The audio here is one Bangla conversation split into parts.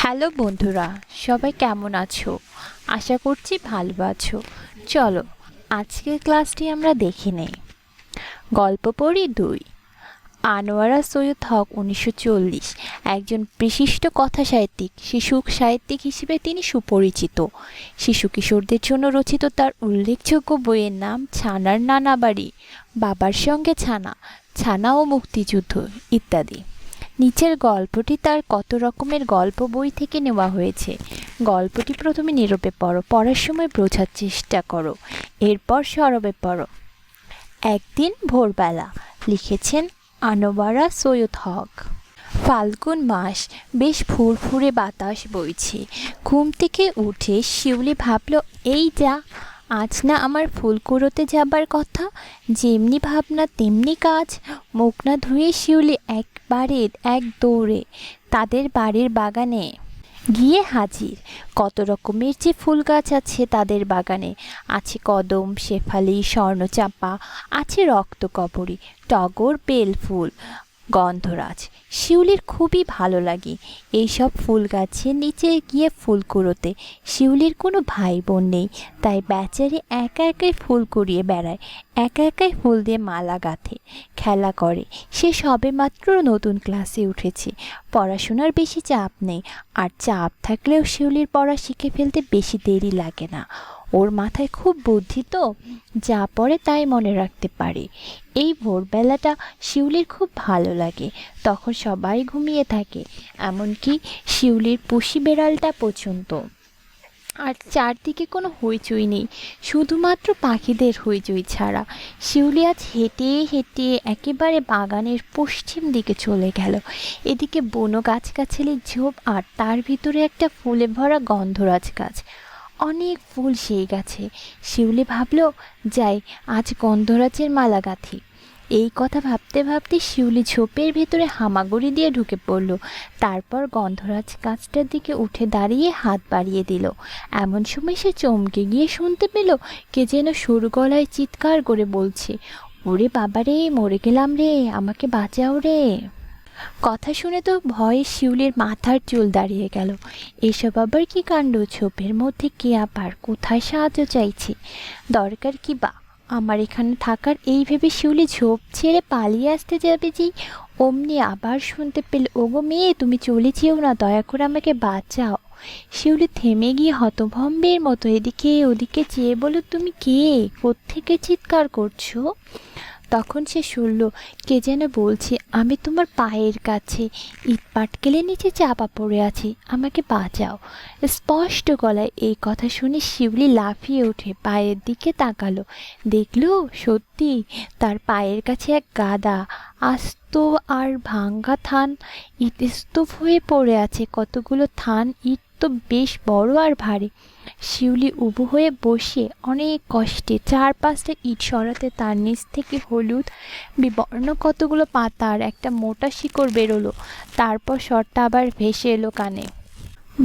হ্যালো বন্ধুরা, সবাই কেমন আছো? আশা করছি ভালো আছো। চলো আজকের ক্লাসটি আমরা দেখে নেই। গল্প পড়ি 2। আনোয়ারা সৈয়দ হক 1940 একজন বিশিষ্ট কথাসাহিত্যিক, শিশু সাহিত্যিক হিসেবে তিনি সুপরিচিত। শিশু কিশোরদের জন্য রচিত তার উল্লেখযোগ্য বইয়ের নাম ছানার নানা বাড়ি, বাবার সঙ্গে ছানা, ছানা ও মুক্তিযুদ্ধ ইত্যাদি। নিচের গল্পটি তার কত রকমের গল্প বই থেকে নেওয়া হয়েছে। গল্পটি প্রথমে নীরবে পড়ো, পড়ার সময় বোঝার চেষ্টা করো, এরপর সরবে পড়ো। একদিন ভোরবেলা, লিখেছেন আনোয়ারা সৈয়দ হক। ফাল্গুন মাস, বেশ ফুরফুরে বাতাস বইছে। ঘুম থেকে উঠে শিউলি ভাবল, এই যা, আজ না আমার ফুল কুড়োতে যাবার কথা। যেমনি ভাবনা তেমনি কাজ। মুখ না ধুয়ে শিউলি এক দৌড়ে তাদের বাড়ির বাগানে গিয়ে হাজির। কত রকমের যে ফুল গাছ আছে তাদের বাগানে। আছে কদম, শেফালি, স্বর্ণচাঁপা, আছে রক্তকরবী, টগর, বেলফুল, গন্ধরাজ। শিউলির খুবই ভালো লাগে এইসব ফুল গাছের নিচে গিয়ে ফুল কুড়োতে। শিউলির কোনো ভাই বোন নেই, তাই বেচারি একা একাই ফুল কুড়িয়ে বেড়ায়, একা একাই ফুল দিয়ে মালা গাঁথে, খেলা করে। সে সবেমাত্র নতুন ক্লাসে উঠেছে, পড়াশোনার বেশি চাপ নেই। আর চাপ থাকলেও শিউলির পড়া শিখে ফেলতে বেশি দেরি লাগে না। ওর মাথায় খুব বুদ্ধি তো, যা পড়ে তাই মনে রাখতে পারে। এই ভোরবেলাটা শিউলির খুব ভালো লাগে। তখন সবাই ঘুমিয়ে থাকে, এমনকি শিউলির পুষি বেড়ালটা পর্যন্ত। আর চারদিকে কোনো হইচই নেই, শুধুমাত্র পাখিদের হইচই ছাড়া। শিউলি আজ হেঁটে হেঁটে একেবারে বাগানের পশ্চিম দিকে চলে গেল। এদিকে বুনো গাছগাছালির ঝোপ, আর তার ভিতরে একটা ফুলে ভরা গন্ধরাজ গাছ। অনেক ফুল সেই গাছে। শিউলি ভাবল, যাই, আজ গন্ধরাজের মালা গাঁথি। এই কথা ভাবতে ভাবতে শিউলি ঝোপের ভেতরে হামাগুড়ি দিয়ে ঢুকে পড়ল। তারপর গন্ধরাজ গাছটার দিকে উঠে দাঁড়িয়ে হাত বাড়িয়ে দিল। এমন সময় সে চমকে গিয়ে শুনতে পেল কে যেন সরু গলায় চিৎকার করে বলছে, ওরে বাবারে, মরে গেলাম রে, আমাকে বাঁচাও রে। কথা শুনে তো ভয়ে শিউলির মাথার চুল দাঁড়িয়ে গেল। এসব আবার কি কাণ্ড? ঝোপের মধ্যে কে আবার কোথায় সাহায্য চাইছে? দরকার কি বা আমার এখানে থাকার? এই ভেবে শিউলি ঝোপ ছেড়ে পালিয়ে আসতে যাবে যেই অমনি আবার শুনতে পেল, ওগো মেয়ে, তুমি চলে যেও না, দয়া করে আমাকে বাঁচাও। শিউলি থেমে গিয়ে হতভম্বের মতো এদিকে ওদিকে চেয়ে বলল, তুমি কে? কোত্থেকে চিৎকার করছো? তখন সে শুনল কে যেন বলছে, আমি তোমার পায়ের কাছে ইট পাটকেলের নিচে চাপা পড়ে আছি, আমাকে বাঁচাও। স্পষ্ট গলায় এই কথা শুনে শিউলি লাফিয়ে উঠে পায়ের দিকে তাকালো। দেখল সত্যি তার পায়ের কাছে এক গাদা আস্ত আর ভাঙ্গা থান ইট স্তূপ হয়ে পড়ে আছে। কতগুলো থান ইট তো বেশ বড় আর ভারী। শিউলি উবু হয়ে বসে অনেক কষ্টে 4-5টা ইট সরাতে তার নিচ থেকে হলুদ বিবর্ণ কতগুলো পাতা আর একটা মোটা শিকড় বেরোলো। তারপর স্বরটা আবার ভেসে এলো কানে,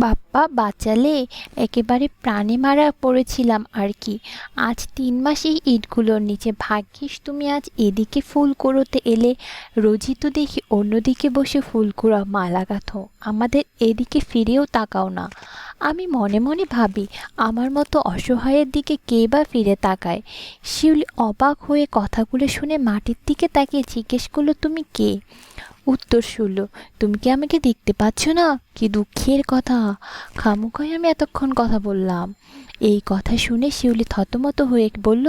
বাপ্পা বাঁচালে, একেবারে প্রাণে মারা পড়েছিলাম আর কি। আজ 3 মাস এই ইটগুলোর নিচে, ভাগ্যিস তুমি আজ এদিকে ফুল কুড়োতে এলে। রোজই তো দেখি অন্যদিকে বসে ফুল কুড়াও, মালা গাঁথো, আমাদের এদিকে ফিরেও তাকাও না। আমি মনে মনে ভাবি, আমার মতো অসহায়ের দিকে কে বা ফিরে তাকায়? শিউলি অবাক হয়ে কথাগুলো শুনে মাটির দিকে তাকিয়ে জিজ্ঞেস করলো, তুমি কে? উত্তর শুনল, তুমি কি আমাকে দেখতে পাচ্ছ না? কি দুঃখের কথা, খামোখাই আমি এতক্ষণ কথা বললাম। এই কথা শুনে শিউলি থতমত হয়ে বলল,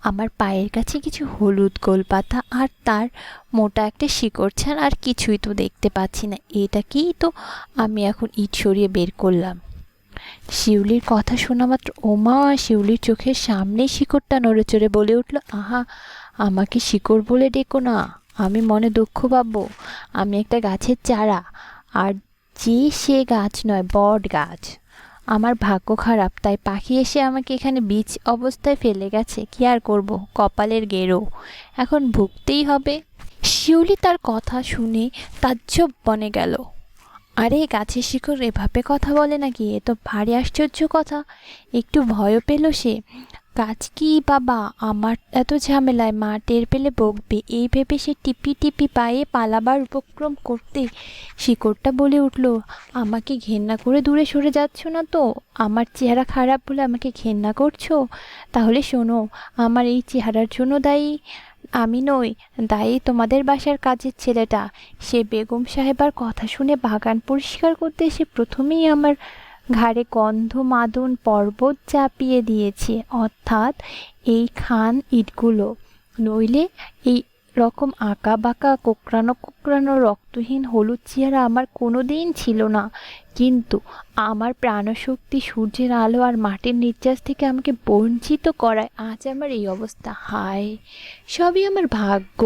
আমার পায়ের কাছে কিছু হলুদ গোল পাতা আর তার মোটা একটা শিকড় ছাড়া আর কিছুই তো দেখতে পাচ্ছি না। এটাকেই তো আমি এখন ইট সরিয়ে বের করলাম। শিউলির কথা শোনা মাত্র ওমা, শিউলির চোখের সামনেই শিকড়টা নড়েচড়ে বলে উঠল, আহা, আমাকে শিকড় বলে ডেকো না, আমি মনে দুঃখ পাবো। আমি একটা গাছের চারা, আর যে সে গাছ নয়, বট গাছ। আমার ভাগ্য খারাপ, তাই পাখি এসে আমাকে এখানে বীজ অবস্থায় ফেলে গেছে। কি আর করব, কপালের গেরো, এখন ভুগতেই হবে। শিউলি তার কথা শুনে তাজ্জব বনে গেল। আরে, গাছের শিকড় এভাবে কথা বলে নাকি? এ তো ভারী আশ্চর্য কথা। একটু ভয়ও পেল সে, গাছ কি বাবা, আমার এত ঝামেলায় মা টের পেলে বকবে, এই ভেবে সে টিপি টিপি পায়ে পালাবার উপক্রম করতে শিকড়টা বলে উঠল, আমাকে ঘেন্না করে দূরে সরে যাচ্ছ না তো? আমার চেহারা খারাপ বলে আমাকে ঘেন্না করছো? তাহলে শোনো, আমার এই চেহারার জন্য দায়ী আমি নই, দায়ী তোমাদের বাসার কাজের ছেলেটা। সে বেগম সাহেবার কথা শুনে বাগান পরিষ্কার করতে এসে প্রথমেই আমার ঘাড়ে গন্ধ মাদন পর্বত চাপিয়ে দিয়েছে, অর্থাৎ এই খান ইটগুলো। নইলে এই রকম আঁকা বাঁকা কোঁকড়ানো কোঁকড়ানো রক্তহীন হলুদ চেহারা আমার কোনো দিন ছিল না। কিন্তু আমার প্রাণশক্তি সূর্যের আলো আর মাটির নির্যাস থেকে আমাকে বঞ্চিত করায় আজ আমার এই অবস্থা। হায়, সবই আমার ভাগ্য।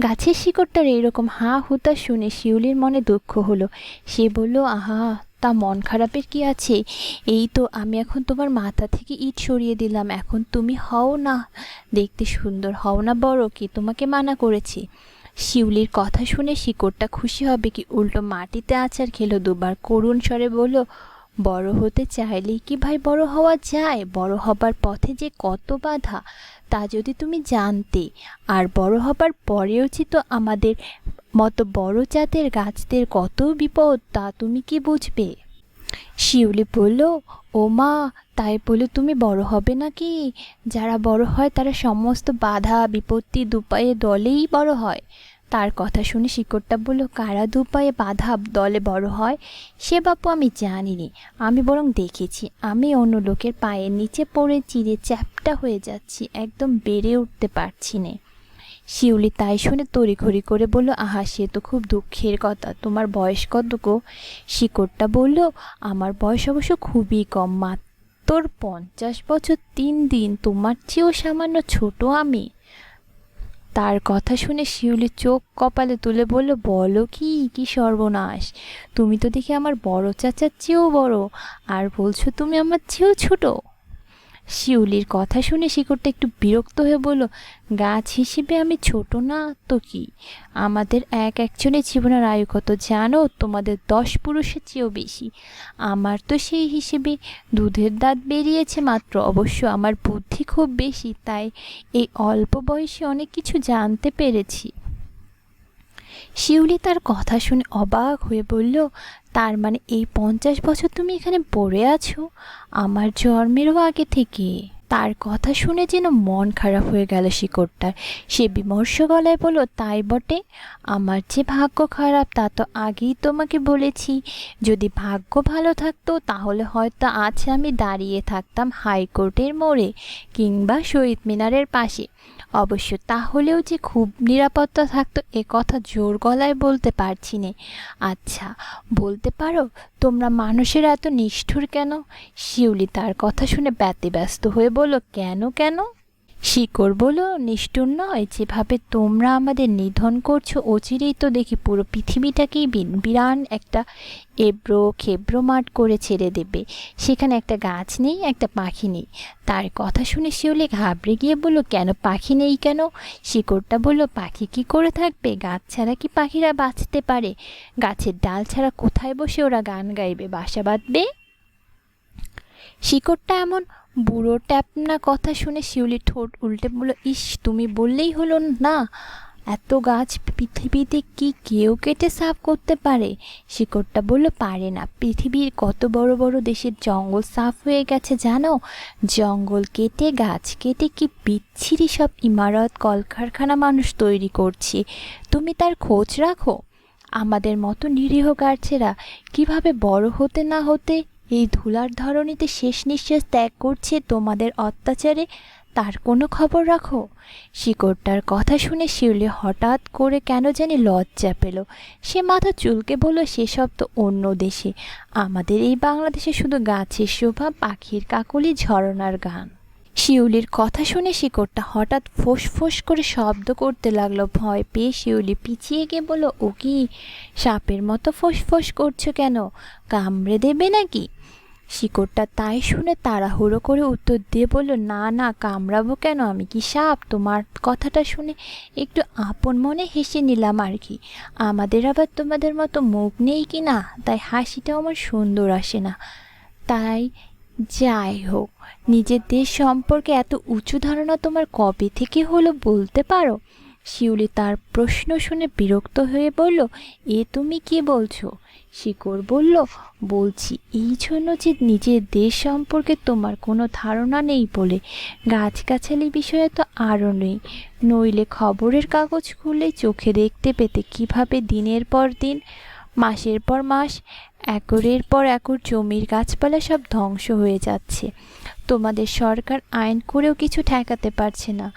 গাছের শিকড়টার এইরকম হা হুতা শুনে শিউলির মনে দুঃখ হলো। সে বলল, আহা, তা মন খারাপের কি আছে? এই তো আমি এখন তোমার মাথা থেকে ইট সরিয়ে দিলাম, এখন তুমি হও না দেখতে সুন্দর, হও না বড়, কি তোমাকে মানা করেছি? শিউলির কথা শুনে শিকড়টা খুশি হবে কি উল্টো মাটিতে আছাড় খেলো দুবার। করুণ স্বরে বলল, বড় হতে চাইলেই কি ভাই বড় হওয়া যায়? বড় হবার পথে যে কত বাধা তা যদি তুমি জানতে। আর বড় হবার পরেও যে তো আমাদের মতো বড় জাতের গাছদের কত বিপদ তা তুমি কি বুঝবে? শিউলি বলল, ও মা, তাই বলে তুমি বড় হবে নাকি? যারা বড় হয় তারা সমস্ত বাধা বিপত্তি দুপায়ে দলেই বড় হয়। তার কথা শুনে শিকড়টা বলল, কারা দুপায়ে বাধা দলে বড় হয় সে বাপু আমি জানিনি, আমি বরং দেখেছি। আমি অন্য লোকের পায়ের নিচে পড়ে চিড়ে চ্যাপ্টা হয়ে যাচ্ছি, একদম বেড়ে উঠতে পারছি নে। শিউলি তাই শুনে তড়িঘড়ি করে বলল, আহা, সে তো খুব দুঃখের কথা। তোমার বয়স কত গো? শিকড়টা বলল, আমার বয়স অবশ্য খুবই কম, মাত্র 50 বছর 3 দিন। তোমার চেয়েও সামান্য ছোট আমি। তার কথা শুনে শিউলি চোখ কপালে তুলে বলল, বলো কি, কি সর্বনাশ! তুমি তো দেখি আমার বড় চাচার চেয়েও বড়, আর বলছো তুমি আমার চেয়েও ছোট। শিউলির কথা শুনে শিকড়টা একটু বিরক্ত হয়ে বলল, গাছ হিসেবে আমি ছোট না তো কি? আমাদের একজনের জীবনের আয়ু কত জানো? তোমাদের 10 পুরুষের চেয়েও বেশি। আমার তো সেই হিসেবে দুধের দাঁত বেরিয়েছে মাত্র। অবশ্য আমার বুদ্ধি খুব বেশি, তাই এই অল্প বয়সে অনেক কিছু জানতে পেরেছি। শিউলি তার কথা শুনে অবাক হয়ে বলল, তার মানে এই 50 বছর তুমি এখানে পড়ে আছো? আমার জন্মেরও আগে থেকে? তার কথা শুনে যেন মন খারাপ হয়ে গেল শিকড়টার। সে বিমর্ষ গলায় বলল, তাই বটে, আমার যে ভাগ্য খারাপ তা তো আগেই তোমাকে বলেছি। যদি ভাগ্য ভালো থাকতো তাহলে হয়তো আজ আমি দাঁড়িয়ে থাকতাম হাইকোর্টের মোড়ে কিংবা শহীদ মিনারের পাশে। অবশ্য তাহলেও যে খুব নিরাপত্তা থাকতো এ কথা জোর গলায় বলতে পারছি নে। আচ্ছা, বলতে পারো তোমরা মানুষেরা এত নিষ্ঠুর কেন? শিউলি তার কথা শুনে ব্যতিব্যস্ত হয়ে বলল, কেন কেন? শিকড় বলল, নিষ্ঠুর নয়, যেভাবে তোমরা আমাদের নিধন করছো অচিরেই তো দেখি পুরো পৃথিবীটাকেই বিরান একটা এবড়ো খেবড়ো মাঠ করে ছেড়ে দেবে। সেখানে একটা গাছ নেই, একটা পাখি নেই। তার কথা শুনে শিউলি ঘাবড়ে গিয়ে বলল, কেন পাখি নেই কেন? শিকড়টা বলল, পাখি কি করে থাকবে? গাছ ছাড়া কি পাখিরা বাঁচতে পারে? গাছের ডাল ছাড়া কোথায় বসে ওরা গান গাইবে, বাসা বাঁধবে? শিকড়টা এমন বুড়ো ট্যাপনা কথা শুনে শিউলি ঠোঁট উল্টে বলল, ইস, তুমি বললেই হলো না, এত গাছ পৃথিবীতে কি কেউ কেটে সাফ করতে পারে? শিকড়টা বলল, পারে না। পৃথিবীর কত বড় বড় দেশের জঙ্গল সাফ হয়ে গেছে জানো? জঙ্গল কেটে গাছ কেটে কি বিচ্ছিরি সব ইমারত কলকারখানা মানুষ তৈরি করছে, তুমি তার খোঁজ রাখো? আমাদের মতো নিরীহ গাছেরা কিভাবে বড় হতে না হতে এই ধুলার ধরণীতে শেষ নিঃশ্বাস ত্যাগ করছে তোমাদের অত্যাচারে, তার কোনো খবর রাখো? শিকড়টার কথা শুনে শিউলি হঠাৎ করে কেন জানি লজ্জা পেল। সে মাথা চুলকে বলল, সেসব তো অন্য দেশে, আমাদের এই বাংলাদেশে শুধু গাছের শোভা, পাখির কাকলি, ঝরনার গান। শিউলির কথা শুনে শিকড়টা হঠাৎ ফোঁস ফোঁস করে শব্দ করতে লাগলো। ভয় পেয়ে শিউলি পিছিয়ে গিয়ে বলল, ও কি, সাপের মতো ফোঁস ফোঁস করছো কেন? কামড়ে দেবে নাকি? শিকড়টা তাই শুনে তাড়াহুড়ো করে উত্তর দিয়ে বলল, না না, কামড়াবো কেন, আমি কি সাপ? তোমার কথাটা শুনে একটু আপন মনে হেসে নিলাম আর কি। আমাদের আবার তোমাদের মতো মুখ নেই কি না, তাই হাসিটাও আমার সুন্দর আসে না। তাই যাই হোক, নিজের দেশ সম্পর্কে এত উঁচু ধারণা তোমার কবে থেকে হলো বলতে পারো? শিউলি তার প্রশ্ন শুনে বিরক্ত হয়ে বলল, এ তুমি কি বলছো? শিকড় বলল, বলছি এই জন্য যে নিজের দেশ সম্পর্কে তোমার কোনো ধারণা নেই বলে। গাছগাছালি বিষয়ে তো আরও নেই, নইলে খবরের কাগজ খুললেই চোখে দেখতে পেতে কিভাবে দিনের পর দিন, মাসের পর মাস, একরের পর একর জমির গাছপালা সব ধ্বংস হয়ে যাচ্ছে। তোমাদের সরকার আইন করেও কিছু ঠেকাতে পারছে না।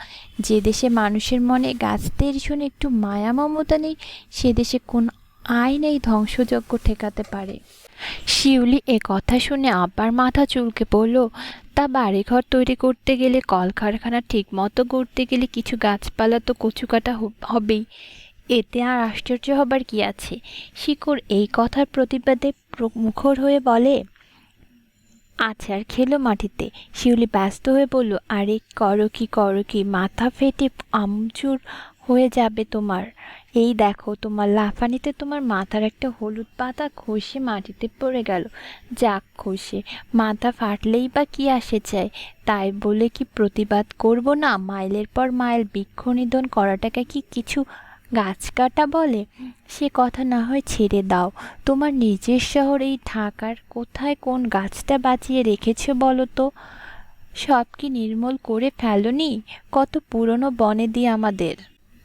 যে দেশে মানুষের মনে গাছদের জন্য একটু মায়া মমতা নেই, সে দেশে কোন আইন এই ধ্বংসযজ্ঞ ঠেকাতে পারে? শিউলি এ কথা শুনে আবার মাথা চুলকে পড়ল। তা বাড়িঘর তৈরি করতে গেলে, কলকারখানা ঠিক মতো গড়তে গেলে কিছু গাছপালা তো কচুকাটা হবেই। এতে আর আশ্চর্য হবার কি আছে? শিকড় এই কথার প্রতিবাদে মুখর হয়ে বলে, আছাড় খেলো মাটিতে। শিউলি ব্যস্ত হয়ে বলল, আরে করো কি, মাথা ফেটে আমচুর হয়ে যাবে তোমার। এই দেখো, তোমার লাফানিতে তোমার মাথার একটা হলুদ পাতা খসে মাটিতে পড়ে গেল। যাক খসে, মাথা ফাটলেই বা কি আসে যায়? তাই বলে কি প্রতিবাদ করব না? মাইলের পর মাইল বৃক্ষ নিধন করাটাকে কি কিছু গাছ কাটা বলে? সে কথা না হয় ছেড়ে দাও। তোমার নিজের শহর এই ঢাকার কোথায় কোন গাছটা বাঁচিয়ে রেখেছো বলো তো? সব কি নির্মূল করে ফেলোনি? কত পুরনো বনে দিয়ে আমাদের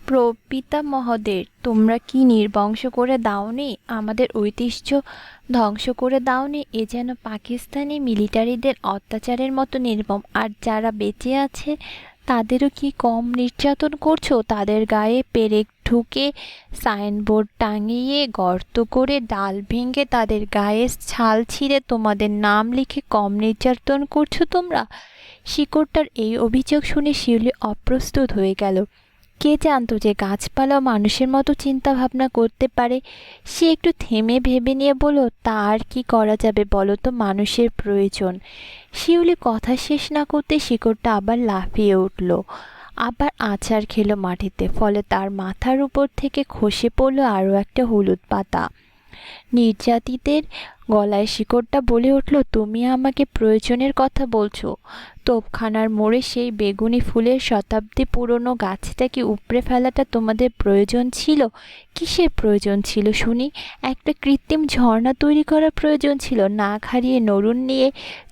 প্রপিতামহদের তোমরা কি নির্বংশ করে দাওনি? আমাদের ঐতিহ্য ধ্বংস করে দাওনি? এ যেন পাকিস্তানি মিলিটারিদের অত্যাচারের মতো নির্মম। আর যারা বেঁচে আছে তাদেরও কি কম নির্যাতন করছো? তাদের গায়ে পেরেক ঢুকে, সাইনবোর্ড টাঙিয়ে, গর্ত করে, ডাল ভেঙে, তাদের গায়ে ছাল ছিঁড়ে তোমাদের নাম লিখে কম নির্যাতন করছো তোমরা? শিকড়টার এই অভিযোগ শুনে শিউলি অপ্রস্তুত হয়ে গেল। কে জানতো যে গাছপালাও মানুষের মতো চিন্তা ভাবনা করতে পারে? সে একটু থেমে ভেবে নিয়ে বলল, তা আর কি করা যাবে বলো তো, মানুষের প্রয়োজন। শিউলি কথা শেষ না করতে শিকড়টা আবার লাফিয়ে উঠল, আবার আছাড় খেলো মাটিতে। ফলে তার মাথার উপর থেকে খসে পড়ল আরও একটা হলুদ পাতা। নির্যাতিতের গলায় শিকড়টা বলে উঠল, তুমি আমাকে প্রয়োজনের কথা বলছো? তোপখানার মোড়ে সেই বেগুনি ফুলের শতাব্দী পুরনো গাছটাকে উপড়ে ফেলাটা তোমাদের প্রয়োজন ছিল? কিসের প্রয়োজন ছিল শুনি? একটা কৃত্রিম ঝর্ণা তৈরি করার প্রয়োজন ছিল? নাক হারিয়ে নড়ুন নিয়ে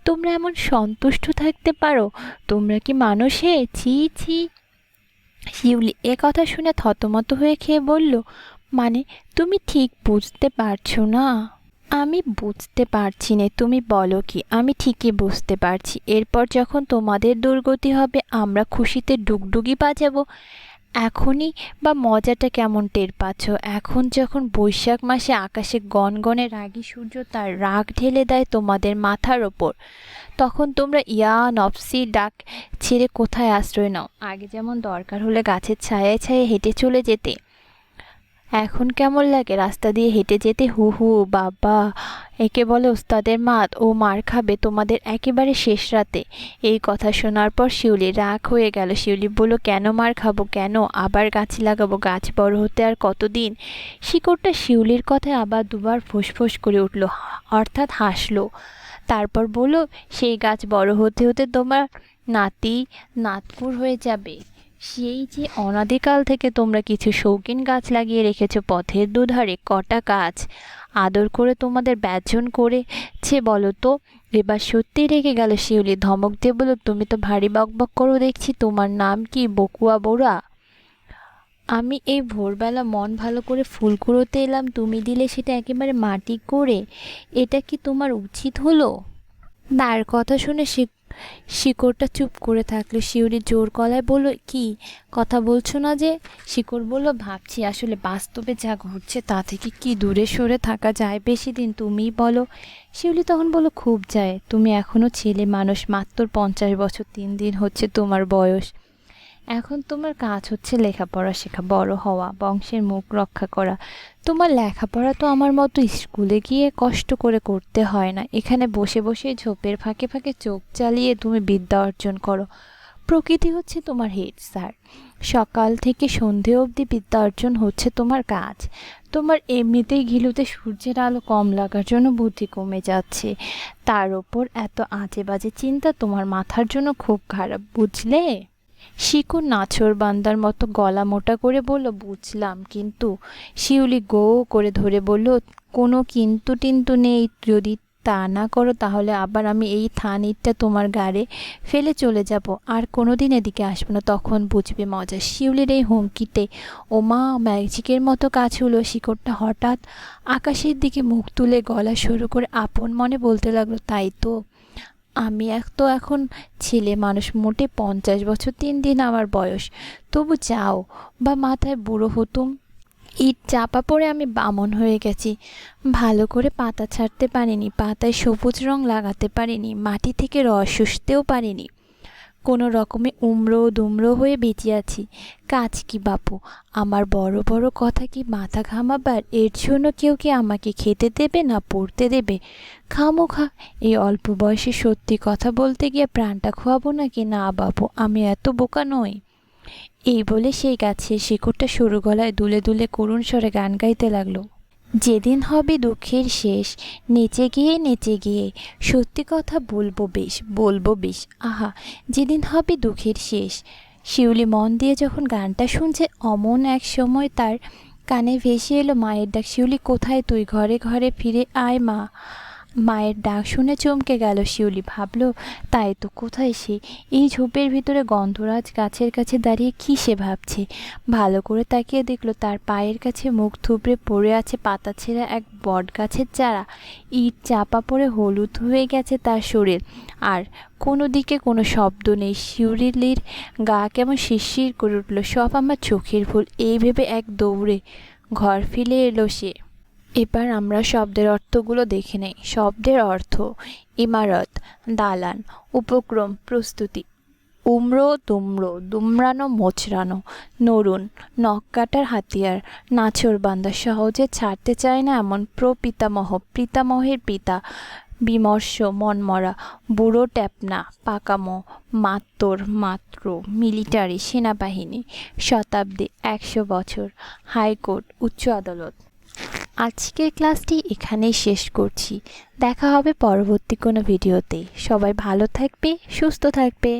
তোমরা এমন সন্তুষ্ট থাকতে পারো? তোমরা কি মানুষ হে? ছি ছি। শিউলি এ কথা শুনে থতমত হয়ে খেয়ে বলল, মানে তুমি ঠিক বুঝতে পারছো না? আমি বুঝতে পারছি নে, তুমি বলো কি? আমি ঠিকই বুঝতে পারছি। এরপর যখন তোমাদের দুর্গতি হবে আমরা খুশিতে ডুগডুগি বাজাবো। এখনই বা মজাটা কেমন টের পাচ্ছ? এখন যখন বৈশাখ মাসে আকাশে গনগনে রাগী সূর্য তার রাগ ঢেলে দেয় তোমাদের মাথার ওপর, তখন তোমরা ইয়া নফসি ডাক ছেড়ে কোথায় আশ্রয় নাও? আগে যেমন দরকার হলে গাছের ছায়ায় ছায়ায় হেঁটে চলে যেতে, এখন কেমন লাগে রাস্তা দিয়ে হেঁটে যেতে? হু হু বাবা, একে বলে ওস্তাদের মাত। ও মার খাবে তোমাদের একেবারে শেষ রাতে। এই কথা শোনার পর শিউলি রাগ হয়ে গেল। শিউলি বলল, কেন মার খাবো? কেন? আবার গাছ লাগাবো। গাছ বড় হতে আর কতদিন? শিকড়টা শিউলির কথায় আবার দুবার ফোঁস করে উঠল, অর্থাৎ হাসলো। তারপর বলল, সেই গাছ বড় হতে হতে তোমার নাতি নাতকুর হয়ে যাবে। সেই যে অনাদিকাল থেকে তোমরা কিছু শৌখিন গাছ লাগিয়ে রেখেছ পথের দুধারে, কটা গাছ আদর করে তোমাদের ব্যজন করেছে বলো তো? এবার সত্যি রেগে গেল শিউলি, ধমক দিয়ে বলল, তুমি তো ভারী বকবক করো দেখছি। তোমার নাম কি, বকুয়া বোড়া? আমি এই ভোরবেলা মন ভালো করে ফুল কুড়োতে এলাম, তুমি দিলে সেটা একেবারে মাটি করে। এটা কি তোমার উচিত হলো? তার কথা শুনে শিকড়টা চুপ করে থাকলো। শিউলি জোর গলায় বলল, কি কথা বলছো না যে? শিকড় বলল, ভাবছি আসলে বাস্তবে যা ঘটছে তা থেকে কি দূরে সরে থাকা যায় বেশি দিন, তুমিই বলো। শিউলি তখন বলল, খুব যায়। তুমি এখনো ছেলে মানুষ, মাত্র 50 বছর 3 দিন হচ্ছে তোমার বয়স। এখন তোমার কাজ হচ্ছে লেখাপড়া শেখা, বড় হওয়া, বংশের মুখ রক্ষা করা। তোমার লেখাপড়া তো আমার মতো স্কুলে গিয়ে কষ্ট করে করতে হয় না। এখানে বসে বসে ঝোপের ফাঁকে ফাঁকে চোখ চালিয়ে তুমি বিদ্যা অর্জন করো। প্রকৃতি হচ্ছে তোমার হেড স্যার। সকাল থেকে সন্ধে অবধি বিদ্যা অর্জন হচ্ছে তোমার কাজ। তোমার এমনিতেই ঘিলুতে সূর্যের আলো কম লাগার জন্য বুদ্ধি কমে যাচ্ছে, তার ওপর এত আজে বাজে চিন্তা তোমার মাথার জন্য খুব খারাপ, বুঝলে? শিকু নাছোড় বান্দার মতো গলা মোটা করে বলল, বুঝলাম, কিন্তু। শিউলি গো করে ধরে বলল, কোনো কিন্তু টিন্তু নেই, যদি তা না করো তাহলে আবার আমি এই থান ইটটা তোমার গাড়ে ফেলে চলে যাব, আর কোনোদিন এদিকে আসবো না, তখন বুঝবে মজা। শিউলির এই হুমকিতে ওমা ম্যাজিকের মতো কাজ হলো। শিকড়টা হঠাৎ আকাশের দিকে মুখ তুলে গলা শুরু করে আপন মনে বলতে লাগলো, তাই তো, আমি এখন ছেলে মানুষ, মোটে 50 বছর 3 দিন আমার বয়স, তবু যাও বা মাথায় বুড়ো হতুম, ইট চাপা পড়ে আমি বামন হয়ে গেছি। ভালো করে পাতা ছাড়তে পারিনি, পাতায় সবুজ রং লাগাতে পারিনি, মাটি থেকে রস শুষতেও পারিনি, কোনো রকমে উমড়ো দুমড়ো হয়ে বেঁচে আছি। কাজ কি বাপু? আমার বড় বড় কথা কি মাথা ঘামাবার? এর জন্য কেউ কি আমাকে খেতে দেবে না পড়তে দেবে? খামোখা এই অল্প বয়সে সত্যি কথা বলতে গিয়ে প্রাণটা খোয়াবো নাকি? না বাপু, আমি এত বোকা নই। এই বলে সেই গাছের শিকড়টা সরু গলায় দুলে দুলে করুণ স্বরে গান গাইতে লাগলো, যেদিন হবে দুঃখের শেষ, নেচে গিয়ে সত্যি কথা বলবো বেশ, আহা, যেদিন হবে দুঃখের শেষ। শিউলি মন দিয়ে যখন গানটা শুনছে, অমন এক সময় তার কানে ভেসে এলো মায়ের ডাক, শিউলি কোথায় তুই? ঘরে ঘরে ফিরে আয় মা। মায়ের ডাক শুনে চমকে গেল শিউলি, ভাবল, তাই তো, কোথায় সে? এই ঝোপের ভিতরে গন্ধরাজ গাছের কাছে দাঁড়িয়ে কী সে ভাবছে? ভালো করে তাকিয়ে দেখলো তার পায়ের কাছে মুখ থুবড়ে পড়ে আছে পাতা ছেঁড়া এক বট গাছের চারা। ইট চাপা পড়ে হলুদ হয়ে গেছে তার শরীর, আর কোনো দিকে কোনো শব্দ নেই। শিউলির গা কেমন শিরশির করে উঠল, সব আমার চোখের ভুল, এই ভেবে এক দৌড়ে ঘর ফিরে এলো সে। এবার আমরা শব্দের অর্থগুলো দেখে নেই। শব্দের অর্থ: ইমারত, দালান, উপক্রম, প্রস্তুতি। উমড়ো দুমড়ো, দুমড়ানো মোচড়ানো। নরুন, নখ কাটার হাতিয়ার। নাছোড়বান্দা, সহজে ছাড়তে চায় না এমন প্রপিতামহ, পিতামহের পিতা। বিমর্ষ, মনমরা। বুড়ো ট্যাপনা, পাকামো। মাত্তর, মাত্র। মিলিটারি, সেনাবাহিনী। শতাব্দী, 100 বছর। হাইকোর্ট, উচ্চ আদালত। আজকের ক্লাসটি এখানেই শেষ করছি। দেখা হবে পরবর্তী কোনো ভিডিওতে। সবাই ভালো থাকবে, সুস্থ থাকবে।